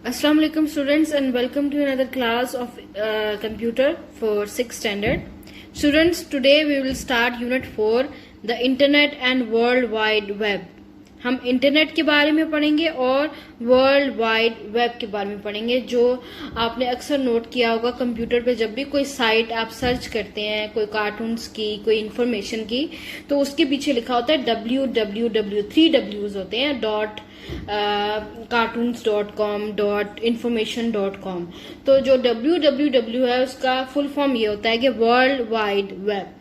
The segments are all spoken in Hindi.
Assalamu alaikum students and welcome to another class of computer for 6th standard. Students, today we will start unit 4, the internet and world wide web. हम इंटरनेट के बारे में पढ़ेंगे और वर्ल्ड वाइड वेब के बारे में पढ़ेंगे। जो आपने अक्सर नोट किया होगा कंप्यूटर पे, जब भी कोई साइट आप सर्च करते हैं, कोई कार्टून्स की, कोई इन्फॉर्मेशन की, तो उसके पीछे लिखा होता है www, 3 W's होते हैं, cartoons.com, .information.com। तो जो www है उसका फुल फॉर्म ये होता है कि वर्ल्ड वाइड वेब।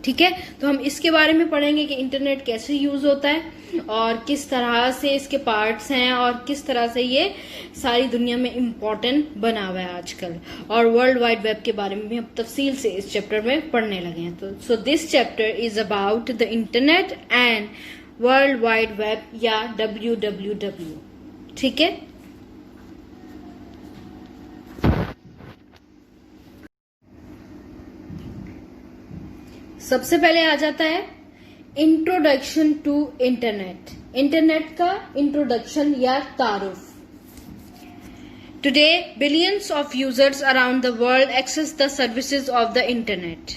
ठीक है, तो हम इसके बारे में पढ़ेंगे कि इंटरनेट कैसे यूज होता है और किस तरह से इसके पार्ट्स हैं और किस तरह से ये सारी दुनिया में इम्पोर्टेंट बना हुआ है आजकल। और वर्ल्ड वाइड वेब के बारे में भी हम तफसील से इस चैप्टर में पढ़ने लगे हैं। तो so this chapter is about the internet and world wide web या www। ठीक है, सबसे पहले आ जाता है इंट्रोडक्शन टू इंटरनेट। इंटरनेट का इंट्रोडक्शन या तारुफ। Today billions of users around the world access the services of the internet.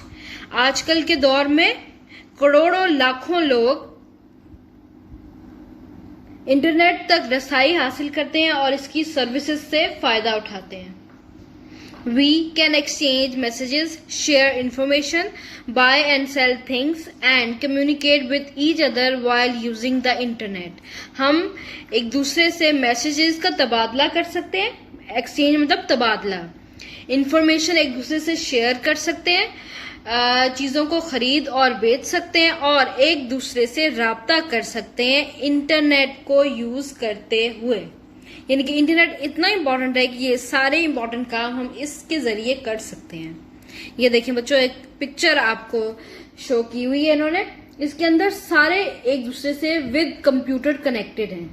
आजकल के दौर में करोड़ों लाखों लोग इंटरनेट तक रसाई हासिल करते हैं और इसकी सर्विसेज से फायदा उठाते हैं। We can exchange messages, share information, buy and sell things and communicate with each other while using the internet. हम एक दूसरे से मैसेजेस का तबादला कर सकते हैं। एक्सचेंज मतलब तबादला। इंफॉर्मेशन एक दूसरे से शेयर कर सकते हैं, चीजों को खरीद और बेच सकते हैं और एक दूसरे से राब्ता कर सकते हैं इंटरनेट को यूज करते हुए। यानी कि इंटरनेट इतना इम्पोर्टेंट है कि ये सारे इम्पोर्टेंट काम हम इसके जरिए कर सकते हैं। ये देखिए बच्चों, एक पिक्चर आपको शो की हुई है इन्होंने। इसके अंदर सारे एक दूसरे से विद कंप्यूटर कनेक्टेड हैं।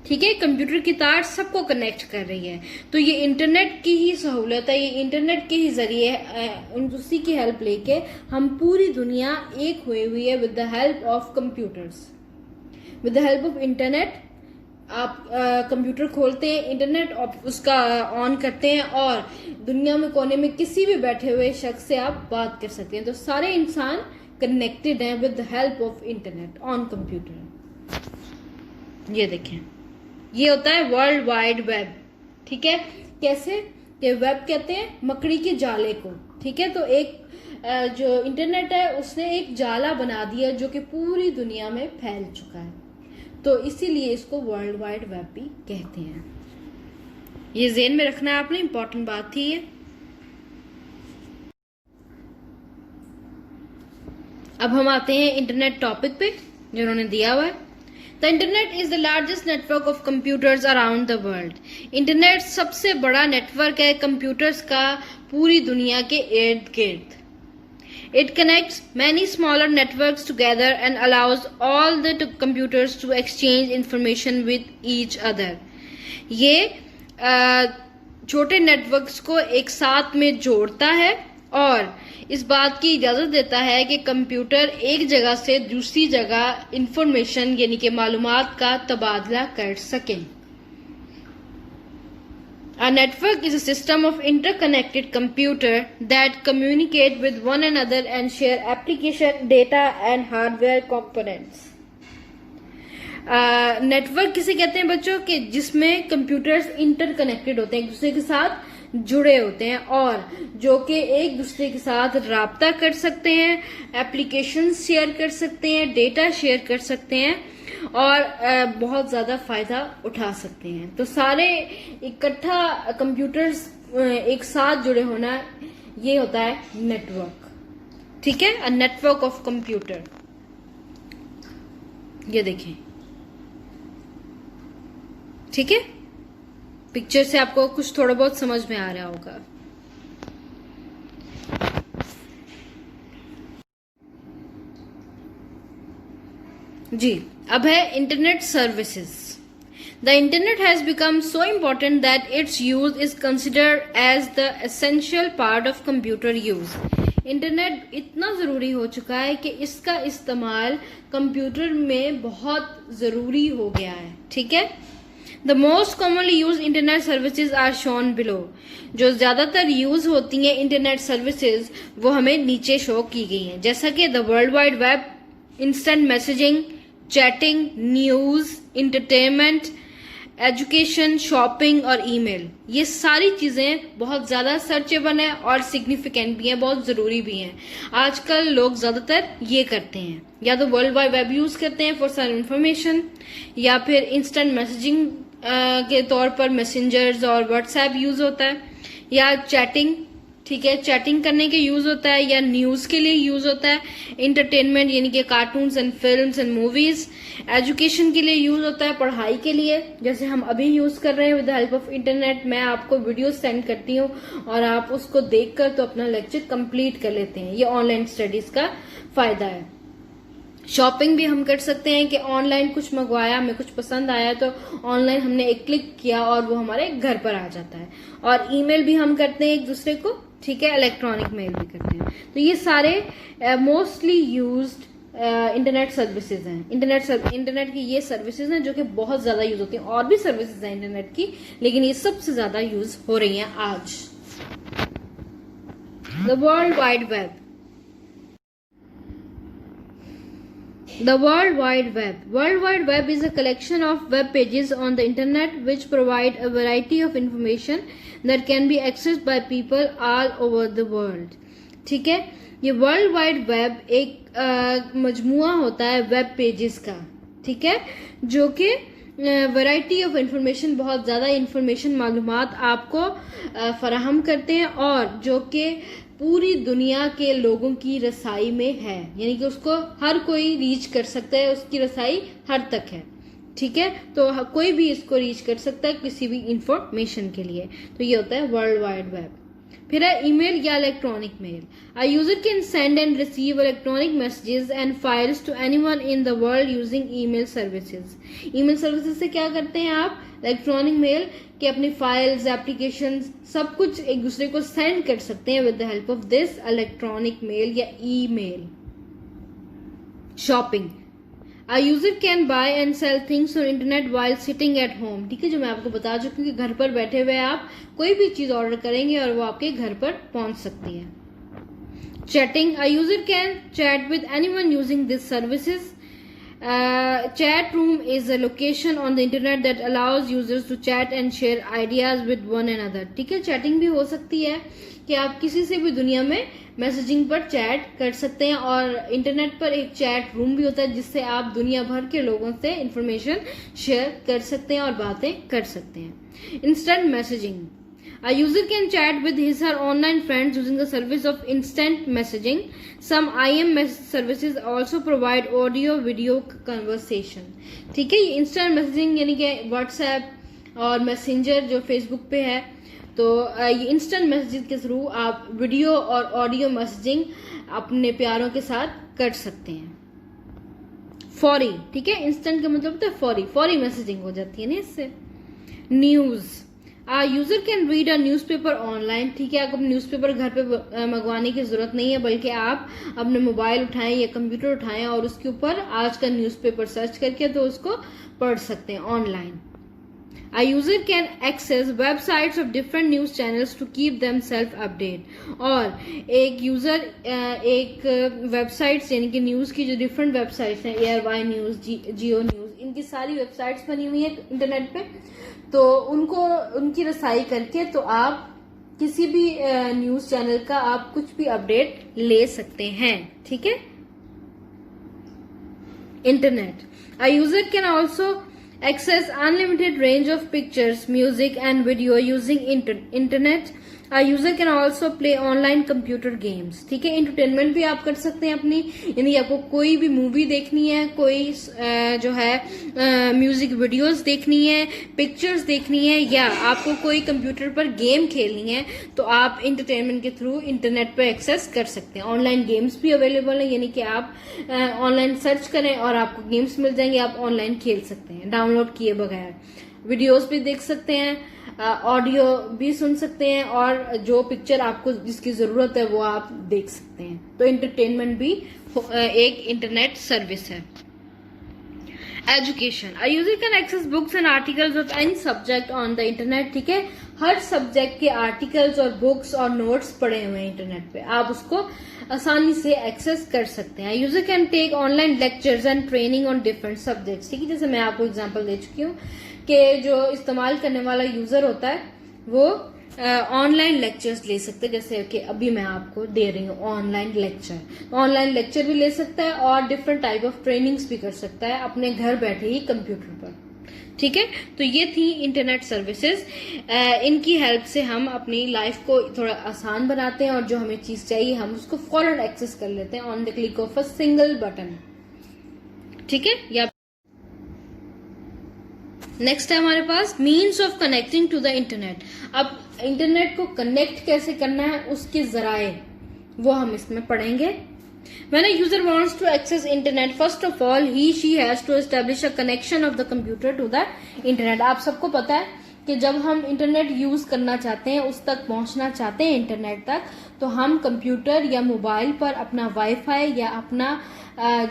ठीक है, कंप्यूटर की तार सबको कनेक्ट कर रही है। तो ये इंटरनेट की ही सहूलत है, ये इंटरनेट के ही जरिए उसी की हेल्प लेके हम पूरी दुनिया एक हुई हुई है with the help of computers, with the help of internet. आप कंप्यूटर खोलते हैं, इंटरनेट उसका ऑन करते हैं और दुनिया में कोने में किसी भी बैठे हुए शख्स से आप बात कर सकते हैं। तो सारे इंसान कनेक्टेड हैं with the help of internet on computer. ये देखें, ये होता है वर्ल्ड वाइड वेब। ठीक है, कैसे? ये वेब कहते हैं मकड़ी के जाले को। ठीक है, तो एक जो इंटरनेट है उसने एक जाला बना दिया जो कि पूरी दुनिया में फैल चुका है, तो इसीलिए इसको वर्ल्ड वाइड वेब भी कहते हैं। ये ज़हन में रखना है आपने, इंपॉर्टेंट बात थी ये। अब हम आते हैं इंटरनेट टॉपिक पे जो उन्होंने दिया हुआ है। The internet is the largest network of computers around the world. Internet सबसे बड़ा नेटवर्क है कंप्यूटर्स का पूरी दुनिया के इर्द गिर्द। It connects many smaller networks together and allows all the computers to exchange information with each other. ये छोटे नेटवर्क्स को एक साथ में जोड़ता है और इस बात की इजाजत देता है कि कंप्यूटर एक जगह से दूसरी जगह इंफॉर्मेशन यानी कि मालूमात का तबादला कर सकें। A network is a system of interconnected computers that communicate with one another and share application, data and hardware components. Network किसे कहते हैं बच्चों? कि जिसमें कंप्यूटर्स इंटरकनेक्टेड होते हैं, एक दूसरे के साथ जुड़े होते हैं और जो कि एक दूसरे के साथ राब्ता कर सकते हैं, एप्लीकेशन शेयर कर सकते हैं, डेटा शेयर कर सकते हैं और बहुत ज्यादा फायदा उठा सकते हैं। तो सारे इकट्ठा कंप्यूटर्स एक साथ जुड़े होना, ये होता है नेटवर्क। ठीक है, अ नेटवर्क ऑफ कंप्यूटर। ये देखें, ठीक है, पिक्चर से आपको कुछ थोड़ा बहुत समझ में आ रहा होगा। जी, अब है internet services. The internet has become so important that its use is considered as the essential part of computer use. Internet इतना ज़रूरी हो चुका है कि इसका इस्तेमाल कंप्यूटर में बहुत ज़रूरी हो गया है। ठीक है, the most commonly use internet services are shown below. जो ज्यादातर यूज होती हैं इंटरनेट सर्विसेज वो हमें नीचे शो की गई हैं, जैसा कि the world wide web, instant messaging, chatting, news, entertainment, education, shopping और ईमेल। ये सारी चीजें बहुत ज्यादा सर्चेबल हैं और सिग्निफिकेंट भी हैं, बहुत जरूरी भी हैं। आजकल लोग ज्यादातर ये करते हैं, या तो वर्ल्ड वाइड वेब यूज करते हैं फॉर सम इंफॉर्मेशन, या फिर इंस्टेंट मैसेजिंग के तौर पर मैसेंजर्स और व्हाट्सएप यूज होता है, या चैटिंग, ठीक है, चैटिंग करने के यूज होता है, या न्यूज के लिए यूज होता है, इंटरटेनमेंट यानी कि cartoons and films and movies, education के लिए यूज होता है, पढ़ाई के लिए, जैसे हम अभी यूज कर रहे हैं with the help of internet. मैं आपको वीडियो सेंड करती हूँ और आप उसको देखकर तो अपना लेक्चर कंप्लीट कर लेते हैं। ये ऑनलाइन स्टडीज का फायदा है। शॉपिंग भी हम कर सकते हैं कि ऑनलाइन कुछ मंगवाया, हमें कुछ पसंद आया तो ऑनलाइन हमने एक क्लिक किया और वो हमारे घर पर आ जाता है। और ईमेल भी हम करते हैं एक दूसरे को, ठीक है, इलेक्ट्रॉनिक मेल भी करते हैं। तो ये सारे मोस्टली यूज्ड इंटरनेट सर्विसेज हैं। इंटरनेट की ये सर्विसेज हैं जो कि बहुत ज्यादा यूज होती हैं। और भी सर्विसेज हैं इंटरनेट की, लेकिन ये सबसे ज्यादा यूज हो रही हैं आज। The world wide web. The World Wide Web. World Wide Web is a collection of web pages on the internet which provide a variety of information that can be accessed by people all over the world. ठीक है, ये वर्ल्ड वाइड वेब एक मजमुआ होता है वेब पेजेस का, ठीक है, जो कि वैरायटी ऑफ इंफॉर्मेशन, बहुत ज़्यादा इंफॉर्मेशन, मालूमात आपको फराहम करते हैं और जो कि पूरी दुनिया के लोगों की रसाई में है, यानी कि उसको हर कोई रीच कर सकता है, उसकी रसाई हर तक है, ठीक है। तो कोई भी इसको रीच कर सकता है किसी भी इंफॉर्मेशन के लिए। तो ये होता है वर्ल्ड वाइड वेब। फिर है ईमेल या electronic mail. A user can send and receive electronic messages and files to anyone in the world using email services. Email services से क्या करते हैं आप? इलेक्ट्रॉनिक मेल कि अपनी फाइल्स, एप्लीकेशन, सब कुछ एक दूसरे को सेंड कर सकते हैं with the help of this electronic mail या email. Shopping. A user can buy and sell things on internet while sitting at home। ठीक है, जो मैं आपको बता चुकी हूँ कि घर पर बैठे हुए आप कोई भी चीज ऑर्डर करेंगे और वो आपके घर पर पहुंच सकती है। Chatting। A user can chat with anyone using these services। Chat room is a location on the internet that allows users to chat and share ideas with one another। ठीक है, चैटिंग भी हो सकती है कि आप किसी से भी दुनिया में मैसेजिंग पर चैट कर सकते हैं, और इंटरनेट पर एक चैट रूम भी होता है जिससे आप दुनिया भर के लोगों से इंफॉर्मेशन शेयर कर सकते हैं और बातें कर सकते हैं। Instant messaging. A user can chat with his or her online friends using the service of instant messaging. Some IM services also provide audio video conversation। ठीक है, ये इंस्टेंट मैसेजिंग यानी कि व्हाट्सएप और मैसेंजर जो फेसबुक पे है, तो ये इंस्टेंट मैसेजिंग के थ्रू आप वीडियो और ऑडियो मैसेजिंग अपने प्यारों के साथ कर सकते हैं। फौरी, ठीक है, इंस्टेंट का मतलब होता है फौरी, फौरी मैसेजिंग हो जाती है ना इससे। News. User can read a newspaper online. ठीक है, आपको न्यूज़पेपर घर पे मंगवाने की जरूरत नहीं है, बल्कि आप अपने मोबाइल उठाएं या कंप्यूटर उठाएं और उसके ऊपर आज का न्यूज़पेपर सर्च करके तो उसको पढ़ सकते हैं online. A user can access websites of different news channels to keep themselves updated। और एक यूजर एक वेबसाइट्स यानी कि न्यूज की जो डिफरेंट वेबसाइट्स हैं, एयरवाई न्यूज, जियो न्यूज, इनकी सारी वेबसाइट्स बनी हुई है इंटरनेट पे, तो उनको उनकी रसाई करके तो आप किसी भी न्यूज चैनल का आप कुछ भी अपडेट ले सकते हैं। ठीक है, internet. A user can also access unlimited range of pictures, music and video using internet। A user can also play online computer games। ठीक है, एंटरटेनमेंट भी आप कर सकते हैं अपनी, यानी आपको कोई भी मूवी देखनी है, कोई जो है म्यूजिक वीडियोस देखनी है, पिक्चर्स देखनी है, या आपको कोई कंप्यूटर पर गेम खेलनी है, तो आप एंटरटेनमेंट के थ्रू इंटरनेट पे एक्सेस कर सकते हैं। ऑनलाइन गेम्स भी अवेलेबल है, यानी कि आप ऑनलाइन सर्च करें और आपको गेम्स मिल जाएंगे, आप ऑनलाइन खेल सकते हैं डाउनलोड किए बगैर। वीडियोस भी देख सकते हैं, ऑडियो भी सुन सकते हैं, और जो पिक्चर आपको जिसकी जरूरत है वो आप देख सकते हैं। तो एंटरटेनमेंट भी एक इंटरनेट सर्विस है। Education, a user can access books and articles of any subject on the internet, ठीक है, हर सब्जेक्ट के आर्टिकल्स और बुक्स और नोट्स पड़े हुए हैं इंटरनेट पे, आप उसको आसानी से एक्सेस कर सकते हैं। User can take online lectures and training on different subjects, ठीक है, जैसे मैं आपको एग्जांपल दे चुकी हूँ कि जो इस्तेमाल करने वाला यूजर होता है वो ऑनलाइन लेक्चर्स ले सकते हैं, जैसे कि अभी मैं आपको दे रही हूँ ऑनलाइन लेक्चर। ऑनलाइन लेक्चर भी ले सकता है और डिफरेंट टाइप ऑफ ट्रेनिंग्स भी कर सकता है अपने घर बैठे ही कंप्यूटर पर, ठीक है। तो ये थी इंटरनेट सर्विसेज, इनकी हेल्प से हम अपनी लाइफ को थोड़ा आसान बनाते हैं और जो हमें चीज चाहिए हम उसको फौरन एक्सेस कर लेते हैं on the click of a single button, ठीक है। या नेक्स्ट है हमारे पास means of connecting to the internet. अब इंटरनेट को कनेक्ट कैसे करना है उसके जराए वो हम इसमें पढ़ेंगे। When a user wants to access internet, first of all she has to establish a connection of the computer to the internet। आप सबको पता है कि जब हम इंटरनेट यूज करना चाहते हैं, उस तक पहुंचना चाहते हैं इंटरनेट तक, तो हम कंप्यूटर या मोबाइल पर अपना वाईफाई या अपना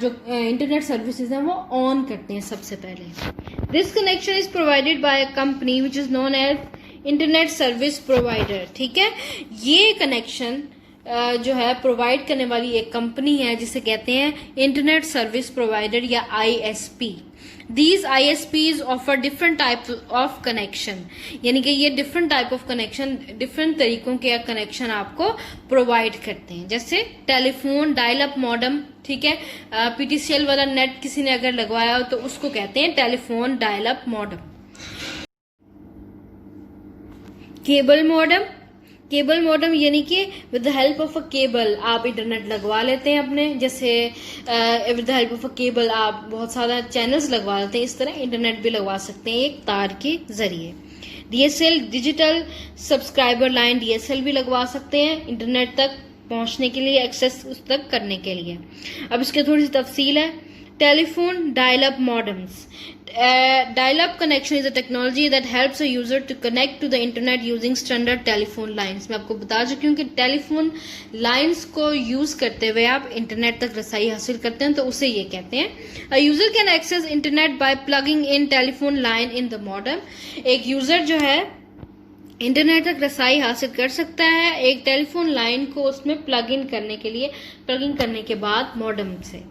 जो इंटरनेट सर्विसेज हैं वो ऑन करते हैं सबसे पहले। This connection is provided by a company which is known as internet service provider, ठीक है। ये कनेक्शन जो है प्रोवाइड करने वाली एक कंपनी है जिसे कहते हैं इंटरनेट सर्विस प्रोवाइडर या ISP। These ISPs offer different type of connection, यानी कि ये different type of connection, different तरीकों के कनेक्शन आपको प्रोवाइड करते हैं, जैसे टेलीफोन, डायल अप मॉडम, ठीक है। PTCL वाला नेट किसी ने अगर लगवाया हो तो उसको कहते हैं telephone dial up modem. Cable modem, cable modem यानी कि with the help of a cable आप इंटरनेट लगवा लेते हैं अपने, जैसे with the help of a cable आप बहुत सारा चैनल्स लगवा लेते हैं, इस तरह इंटरनेट भी लगवा सकते हैं एक तार के जरिए। DSL digital subscriber line, DSL भी लगवा सकते हैं इंटरनेट तक पहुंचने के लिए, एक्सेस उस तक करने के लिए। अब इसकी थोड़ी सी तफसील है। Telephone dial up modems, dial-up connection is a technology that helps a user to connect to the internet using standard telephone lines। मैं आपको बता चुकी हूँ कि टेलीफोन लाइंस को यूज करते हुए आप इंटरनेट तक रसाई हासिल करते हैं, तो उसे ये कहते हैं। A user can access internet by plugging in telephone line in the modem। एक यूजर जो है इंटरनेट तक रसाई हासिल कर सकता है एक टेलीफोन लाइन को उसमें प्लग इन करने के लिए, प्लग इन करने के बाद मॉडम से।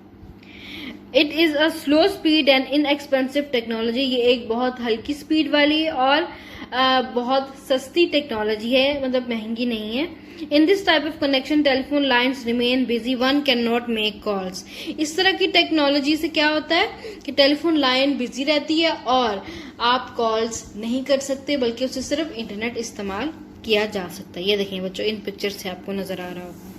It is a slow speed and inexpensive technology, ये एक बहुत हल्की स्पीड वाली और बहुत सस्ती टेक्नोलॉजी है, मतलब महंगी नहीं है। In this type of connection telephone lines remain busy, one can not make calls. इस तरह की टेक्नोलॉजी से क्या होता है कि टेलीफोन लाइन बिजी रहती है और आप कॉल्स नहीं कर सकते, बल्कि उससे सिर्फ इंटरनेट इस्तेमाल किया जा सकता है। ये देखिए बच्चों, इन पिक्चर से आपको नजर आ रहा होगा।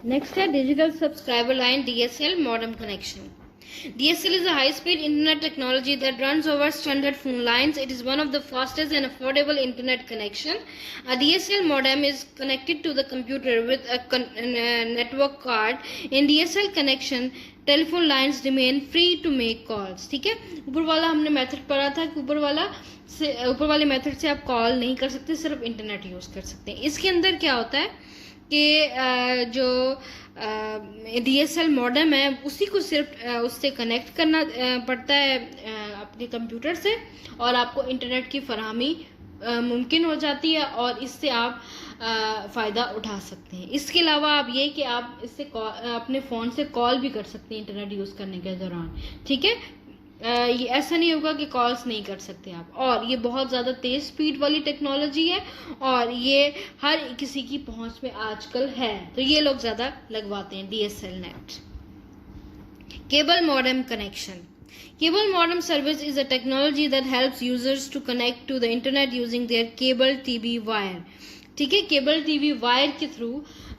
Next है digital subscriber line DSL modem connection। DSL is a high-speed internet technology that runs over standard phone lines. It is one of the fastest and affordable internet connection. A DSL modem is connected to the computer with a network card. In DSL connection, telephone lines remain free to make calls। ठीक है, ऊपर वाला हमने मेथड पढ़ा था कि ऊपर वाले मेथड से आप कॉल नहीं कर सकते, सिर्फ इंटरनेट यूज कर सकते हैं। इसके अंदर क्या होता है कि जो DSL मॉडेम है उसी को सिर्फ उससे कनेक्ट करना पड़ता है अपने कंप्यूटर से, और आपको इंटरनेट की फराहमी मुमकिन हो जाती है और इससे आप फ़ायदा उठा सकते हैं। इसके अलावा आप ये कि आप इससे अपने फ़ोन से कॉल भी कर सकते हैं इंटरनेट यूज़ करने के दौरान, ठीक है। ये ऐसा नहीं होगा कि कॉल्स नहीं कर सकते आप, और ये बहुत ज़्यादा तेज़ स्पीड वाली टेक्नोलॉजी है और ये हर किसी की पहुंच में आजकल है, तो ये लोग ज़्यादा लगवाते हैं DSL net. Cable modem connection. Cable modem service is a technology that helps users to connect to the internet using their cable TV wire। ठीक है, केबल टीवी वायर के थ्रू,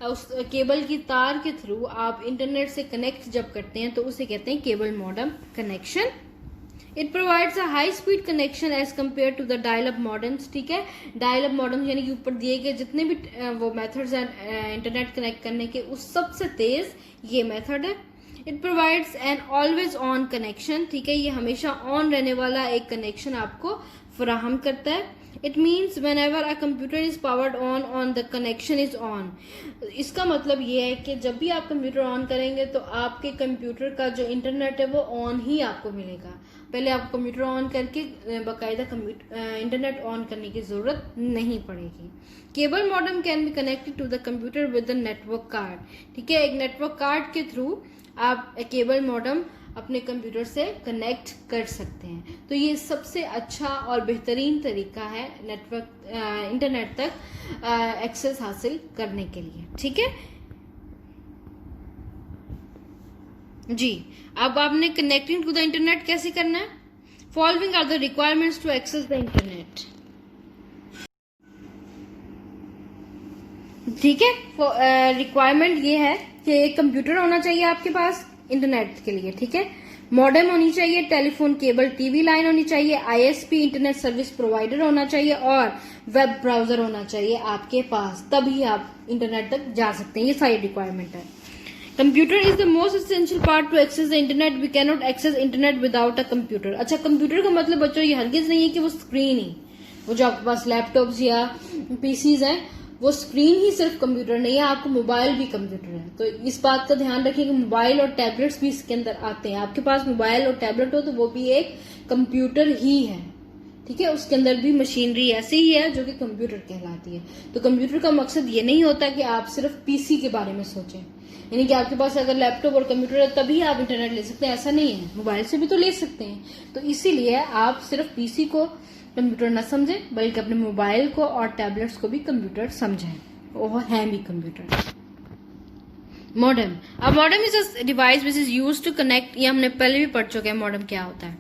उस केबल की तार के थ्रू आप इंटरनेट से कनेक्ट जब करते हैं तो उसे कहते हैं cable modem connection. It provides a high speed connection as compare to the dial up modems. ठीक है, डायल अप मॉडेम यानी कि ऊपर दिए गए जितने भी वो मेथड्स हैं इंटरनेट कनेक्ट करने के, उस सबसे तेज ये मेथड है। It provides N always on connection. ठीक है, ये हमेशा ऑन रहने वाला एक कनेक्शन आपको फराहम करता है। It means when ever a computer is powered on the connection is on. इसका मतलब ये है कि जब भी आप कंप्यूटर ऑन करेंगे तो आपके कंप्यूटर का जो इंटरनेट है वो ऑन ही आपको मिलेगा। पहले आपको कंप्यूटर ऑन करके बाकायदा इंटरनेट ऑन करने की जरूरत नहीं पड़ेगी। Cable modem can be connected to the computer with the network card. ठीक है, एक नेटवर्क कार्ड के थ्रू आप केबल मॉडेम अपने कंप्यूटर से कनेक्ट कर सकते हैं। तो ये सबसे अच्छा और बेहतरीन तरीका है नेटवर्क इंटरनेट तक एक्सेस हासिल करने के लिए। ठीक है जी। अब आपने कनेक्टिंग टू द इंटरनेट कैसे करना है? Following are the requirements to access the internet. ठीक है, रिक्वायरमेंट ये है कि एक कंप्यूटर होना चाहिए आपके पास इंटरनेट के लिए। ठीक है, मॉडेम होनी चाहिए, टेलीफोन केबल टीवी लाइन होनी चाहिए, आईएसपी इंटरनेट सर्विस प्रोवाइडर होना चाहिए और वेब ब्राउजर होना चाहिए आपके पास, तभी आप इंटरनेट तक जा सकते हैं। ये सारी रिक्वायरमेंट है। Computer is the most essential part to access the internet. We can not access internet without a computer. अच्छा, कंप्यूटर का मतलब बच्चों ये हरगिज नहीं है कि वो स्क्रीन ही, वो जो आपके पास लैपटॉप्स या पीसीज हैं वो स्क्रीन ही सिर्फ कंप्यूटर नहीं है, आपको मोबाइल भी कंप्यूटर है। तो इस बात का ध्यान रखिए कि मोबाइल और टैबलेट्स भी इसके अंदर आते हैं। आपके पास मोबाइल और टैबलेट हो तो वो भी एक कंप्यूटर ही है। ठीक है, उसके अंदर भी मशीनरी ऐसी ही है जो कि कंप्यूटर कहलाती है। तो कंप्यूटर का मकसद ये नहीं होता कि आप सिर्फ पीसी के बारे में सोचें, यानी कि आपके पास अगर लैपटॉप और कंप्यूटर है तभी आप इंटरनेट ले सकते हैं, ऐसा नहीं है। मोबाइल से भी तो ले सकते हैं। तो इसीलिए आप सिर्फ पीसी को कंप्यूटर न समझें बल्कि अपने मोबाइल को और टैबलेट्स को भी कंप्यूटर समझें, वो है भी कंप्यूटर। मॉडेम, अब modem is a device which is used to connect, ये हमने पहले भी पढ़ चुके हैं मॉडेम क्या होता है।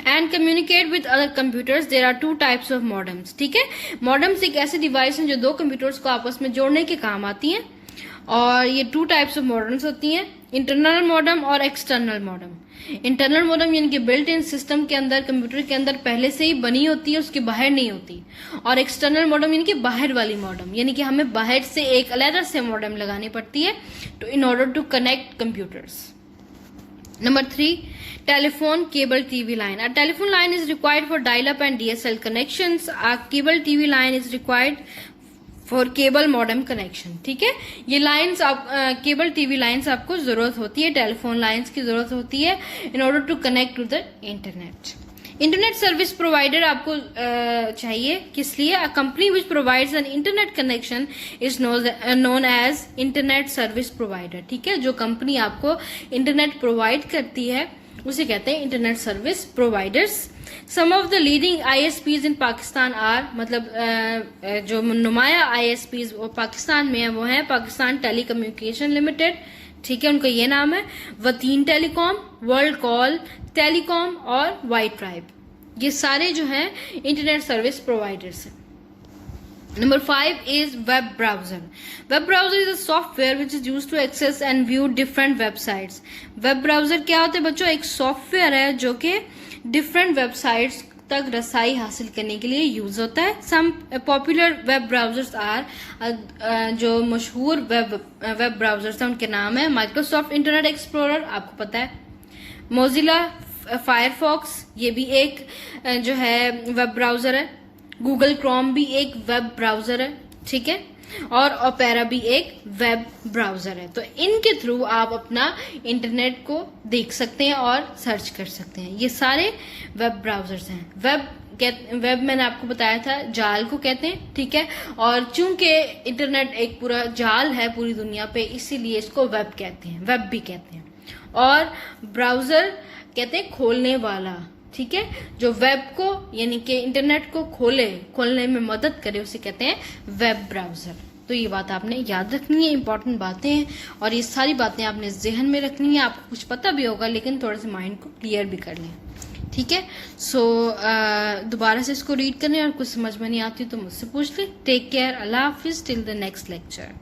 And communicate with other computers. There are 2 types of modems. ठीक है, मॉडेम्स एक ऐसे डिवाइस हैं जो 2 कंप्यूटर्स को आपस में जोड़ने के काम आती हैं और ये 2 टाइप्स ऑफ मॉडेम्स होती हैं, इंटरनल मॉडेम और एक्सटर्नल मॉडेम। इंटरनल मॉडेम यानी कि बिल्ट इन सिस्टम के अंदर, कंप्यूटर के अंदर पहले से ही बनी होती है, उसके बाहर नहीं होती। और एक्सटर्नल मॉडेम यानी कि बाहर वाली मॉडेम, यानी कि हमें बाहर से एक अलग से मॉडेम लगानी पड़ती है तो in order to connect computers. Number 3, telephone cable TV line. A telephone line is required for dial-up and DSL connections. A cable TV line is required for cable modem connection. ठीक है, ये लाइन्स आप केबल टीवी लाइन्स आपको जरूरत होती है, टेलीफोन लाइन्स की जरूरत होती है in order to connect to the internet. Internet service provider आपको चाहिए, किस लिए? A company which provides an internet connection is known as internet service provider. ठीक है, जो कंपनी आपको इंटरनेट प्रोवाइड करती है उसे कहते हैं internet service providers. Some of the leading ISPs in Pakistan are, मतलब जो नुमाया आईएसपीज वो पाकिस्तान में है वो है पाकिस्तान टेली कम्युनिकेशन लिमिटेड। ठीक है, उनका ये नाम है। वतीन टेलीकॉम, वर्ल्ड कॉल टेलीकॉम और वाइट ट्राइब, ये सारे जो हैं इंटरनेट सर्विस प्रोवाइडर्स हैं। Number 5 is web browser. Web browser is a software which is used to access and view different websites. Web browser क्या होता है बच्चों? एक सॉफ्टवेयर है जो कि डिफरेंट वेबसाइट्स तक रसाई हासिल करने के लिए यूज होता है। Some popular web browsers are, जो मशहूर वेब ब्राउजर्स हैं उनके नाम है माइक्रोसॉफ्ट इंटरनेट एक्सप्लोरर, आपको पता है, मोजिला फायरफॉक्स, ये भी एक जो है वेब ब्राउजर है, गूगल क्रोम भी एक वेब ब्राउजर है। ठीक है, और ओपेरा भी एक वेब ब्राउजर है। तो इनके थ्रू आप अपना इंटरनेट को देख सकते हैं और सर्च कर सकते हैं। ये सारे वेब ब्राउजर्स हैं। वेब मैंने आपको बताया था जाल को कहते हैं। ठीक है, और चूंकि इंटरनेट एक पूरा जाल है पूरी दुनिया पे, इसीलिए इसको वेब कहते हैं, वेब भी कहते हैं। और ब्राउजर कहते हैं खोलने वाला। ठीक है, जो वेब को यानी कि इंटरनेट को खोलने में मदद करे उसे कहते हैं वेब ब्राउजर। तो ये बात आपने याद रखनी है, इंपॉर्टेंट बातें हैं और ये सारी बातें आपने जहन में रखनी है। आपको कुछ पता भी होगा लेकिन थोड़ा सा माइंड को क्लियर भी कर लें। ठीक है, सो दोबारा से इसको रीड करने और कुछ समझ में नहीं आती तो मुझसे पूछ ले। टेक केयर, अल्लाह हाफिज, टिल द नेक्स्ट लेक्चर।